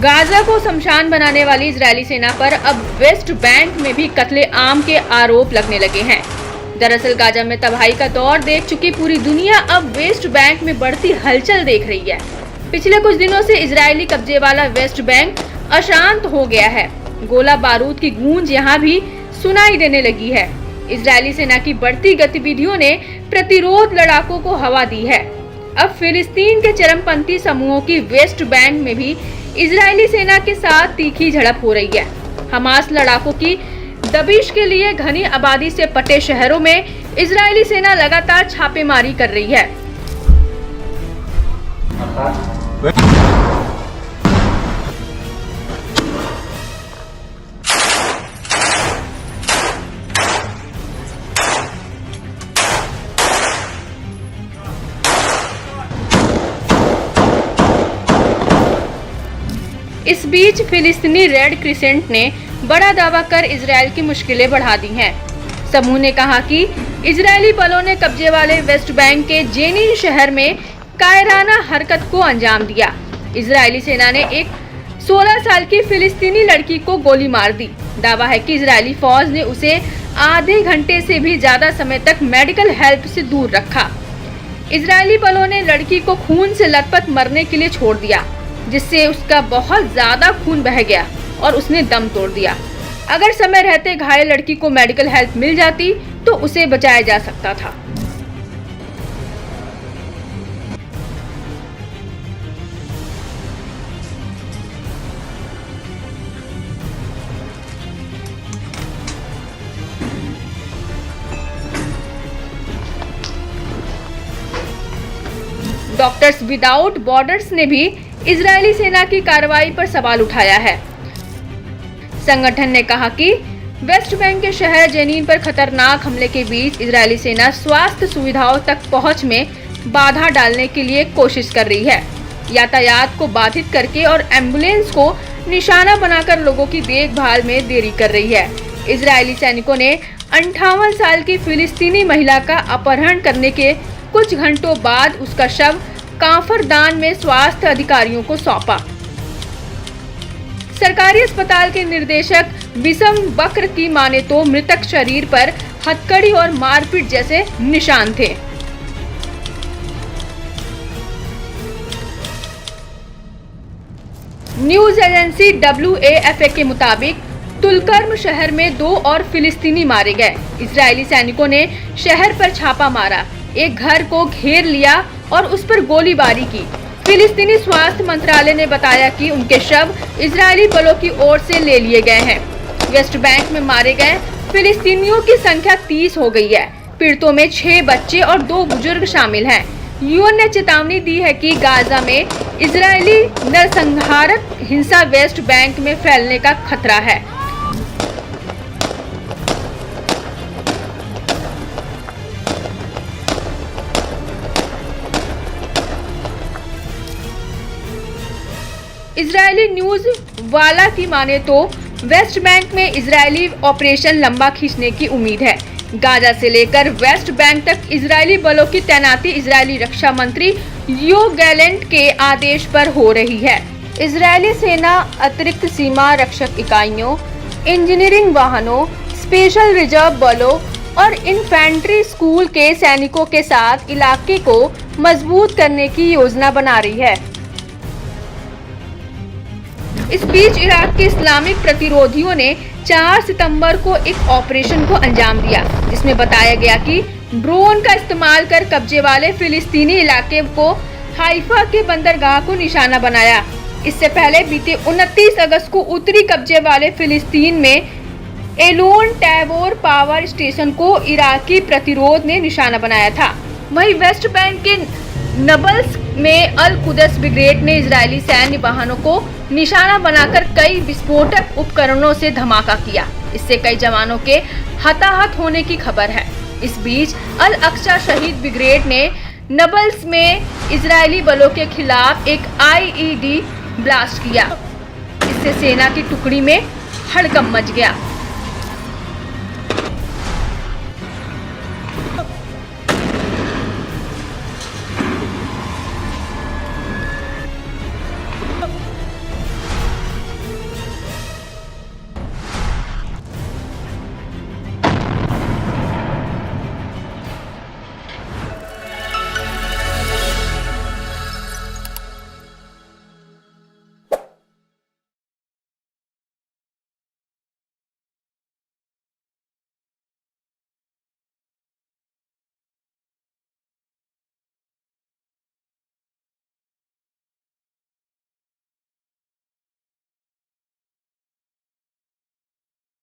Gaza को शमशान बनाने वाली इजरायली सेना पर अब वेस्ट बैंक में भी कत्ले आम के आरोप लगने लगे हैं। दरअसल गाजा में तबाही का दौर देख चुकी पूरी दुनिया अब वेस्ट बैंक में बढ़ती हलचल देख रही है। पिछले कुछ दिनों से इजरायली कब्जे वाला वेस्ट बैंक अशांत हो गया है। गोला बारूद की गूंज यहाँ भी सुनाई देने लगी है। इजरायली सेना की बढ़ती गतिविधियों ने प्रतिरोध लड़ाकों को हवा दी है। अब फिलिस्तीन के चरमपंथी समूहों की वेस्ट बैंक में भी इजरायली सेना के साथ तीखी झड़प हो रही है। हमास लड़ाकों की दबिश के लिए घनी आबादी से पटे शहरों में इजरायली सेना लगातार छापेमारी कर रही है। इस बीच फिलिस्तीनी रेड क्रिसेंट ने बड़ा दावा कर इजरायल की मुश्किलें बढ़ा दी हैं। समूह ने कहा कि इजरायली बलों ने कब्जे वाले वेस्ट बैंक के जेनिन शहर में कायराना हरकत को अंजाम दिया। इजरायली सेना ने एक 16 साल की फिलिस्तीनी लड़की को गोली मार दी। दावा है कि इजरायली फौज ने उसे आधे घंटे से भी ज्यादा समय तक मेडिकल हेल्प से दूर रखा। इजरायली बलों ने लड़की को खून से लथपथ मरने के लिए छोड़ दिया, जिससे उसका बहुत ज्यादा खून बह गया और उसने दम तोड़ दिया। अगर समय रहते घायल लड़की को मेडिकल हेल्प मिल जाती तो उसे बचाया जा सकता था। डॉक्टर्स विदाउट बॉर्डर्स ने भी इजरायली सेना की कार्रवाई पर सवाल उठाया है। संगठन ने कहा कि वेस्ट बैंक के शहर जेनिन पर खतरनाक हमले के बीच इजरायली सेना स्वास्थ्य सुविधाओं तक पहुंच में बाधा डालने के लिए कोशिश कर रही है। यातायात को बाधित करके और एम्बुलेंस को निशाना बनाकर लोगों की देखभाल में देरी कर रही है। इजरायली सैनिकों ने 58 साल की फिलिस्तीनी महिला का अपहरण करने के कुछ घंटों बाद उसका शव काफरदान में स्वास्थ्य अधिकारियों को सौंपा। सरकारी अस्पताल के निदेशक बिसम बकर की माने तो मृतक शरीर पर हथकड़ी और मारपीट जैसे निशान थे। न्यूज एजेंसी WAFA के मुताबिक तुलकर्म शहर में 2 और फिलिस्तीनी मारे गए। इजरायली सैनिकों ने शहर पर छापा मारा, एक घर को घेर लिया और उस पर गोलीबारी की। फिलिस्तीनी स्वास्थ्य मंत्रालय ने बताया कि उनके शव इजरायली बलों की ओर से ले लिए गए हैं। वेस्ट बैंक में मारे गए फिलिस्तीनियों की संख्या 30 हो गई है। पीड़ितों में 6 बच्चे और 2 बुजुर्ग शामिल हैं। यूएन ने चेतावनी दी है कि गाजा में इजरायली नरसंहारक हिंसा वेस्ट बैंक में फैलने का खतरा है। इजरायली न्यूज वाला की माने तो वेस्ट बैंक में इजरायली ऑपरेशन लंबा खींचने की उम्मीद है। गाजा से लेकर वेस्ट बैंक तक इजरायली बलों की तैनाती इजरायली रक्षा मंत्री योव गैलेंट के आदेश पर हो रही है। इजरायली सेना अतिरिक्त सीमा रक्षक इकाइयों, इंजीनियरिंग वाहनों, स्पेशल रिजर्व बलों और इन्फेंट्री स्कूल के सैनिकों के साथ इलाके को मजबूत करने की योजना बना रही है। इस बीच इराक के इस्लामिक प्रतिरोधियों ने 4 सितंबर को एक ऑपरेशन को अंजाम दिया, जिसमें बताया गया कि ड्रोन का इस्तेमाल कर कब्जे वाले फिलिस्तीनी इलाके को हाइफा के बंदरगाह को निशाना बनाया। इससे पहले बीते 29 अगस्त को उत्तरी कब्जे वाले फिलिस्तीन में एलोन टैबोर पावर स्टेशन को इराकी प्रतिरोध ने निशाना बनाया था। वहीं वेस्ट बैंक के नबल्स में अल कुदस ब्रिगेड ने इजरायली सैन्य वाहनों को निशाना बनाकर कई विस्फोटक उपकरणों से धमाका किया। इससे कई जवानों के हताहत होने की खबर है। इस बीच अल अक्सा शहीद ब्रिगेड ने नबल्स में इजरायली बलों के खिलाफ एक IED ब्लास्ट किया। इससे सेना की टुकड़ी में हड़कंप मच गया।